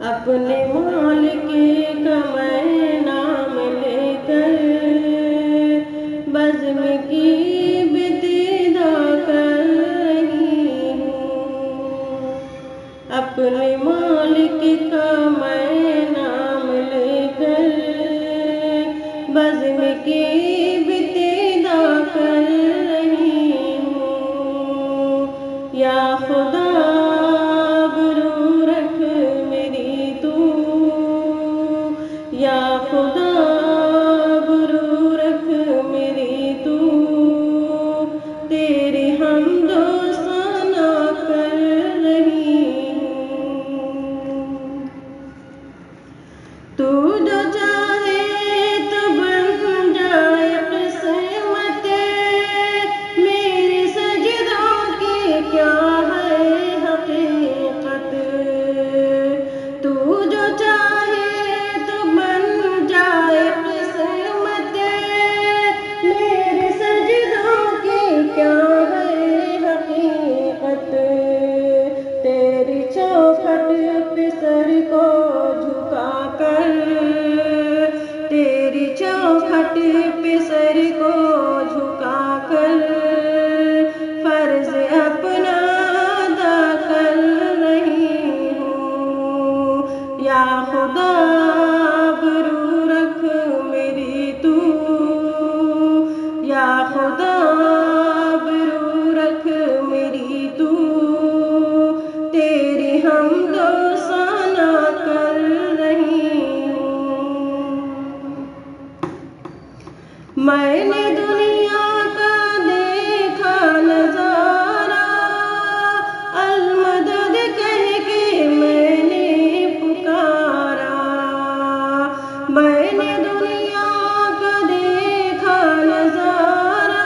اپنے مالک کا میں نام لے کر بزم کی ابتدا کر رہی ہوں۔ اپنے مالک کا میں نام لے کر بزم کی ابتدا کر رہی ہوں۔ یا خدا یا خدا برو رکھ میری تو، تیری حمد و ثنا کر رہی ہوں۔ تو جو چاہے تو بن جائے قسمت، میرے سجدوں کی کیا ہے حقیقت۔ تو جو چاہے تیری چوکھٹ پہ سر کو جھکا کر، تیری چوکھٹ پہ سر کو جھکا کر فرض اپنا ادا کر رہی ہوں۔ یا خدا برو رکھ میری تو، یا خدا برو رکھ میری تو، تیری حمد و ثنا کر رہی ہوں۔ میں نے دنیا کا دیکھا نظارہ، المدد کہہ کے میں نے پکارا۔ میں نے دنیا کا دیکھا نظارہ،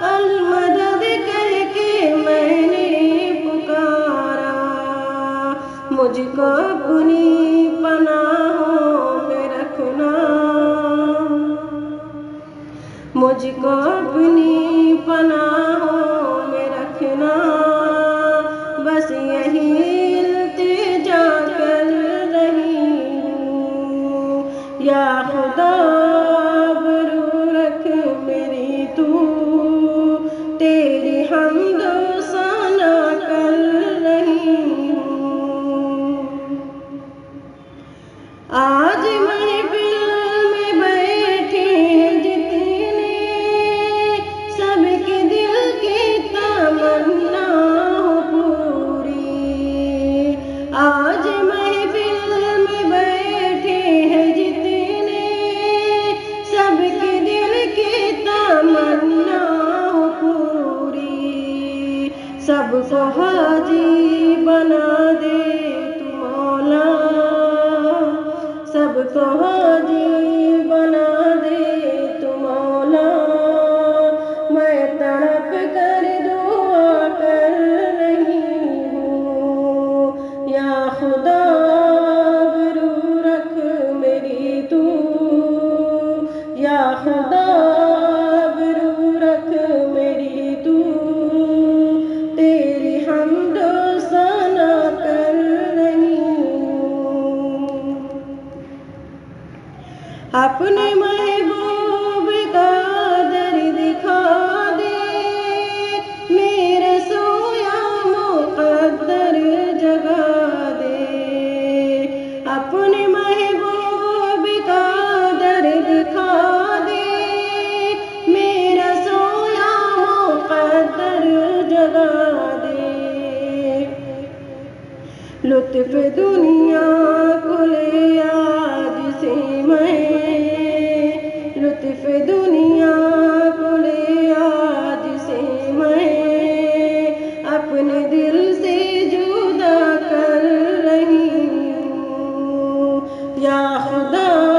المدد کہہ کے میں نے پکارا۔ مجھ کو اپنی پناہوں میں رکھنا، مجھ کو اپنی پناہوں میں رکھنا، بس یہی التجا کر رہی ہوں۔ یا خدا برو رکھ میری تو، تیری حمد و ثنا کر رہی ہوں۔ آج محفل میں بیٹھے ہیں جتنے، سب کے دل کی تمنا ہو پوری۔ آج محفل میں بیٹھے ہیں جتنے، سب کے دل کی تمنا ہو پوری۔ سب کو حاجی بنا دے تو مولا، سب کو حاجی بنا دے تو مولا۔ میں تڑپ کر دعا کر رہی ہوں۔ یا خدا برو رکھ میری تو، یا خدا برو رکھ میری تو، تیری حمد و ثنا کر رہی ہوں۔ اپنے محبوب کا در دکھا دے، میرا سویا مقدر جگا دے۔ اپنے محبوب کا در دکھا دے، میرا سویا مقدر جگا دے۔ لطف دنیا کو لے آج سے میں، لطف دنیا کو لے آج سے میں، اپنے دل سے جدا کر رہی ہوں۔ یا خدا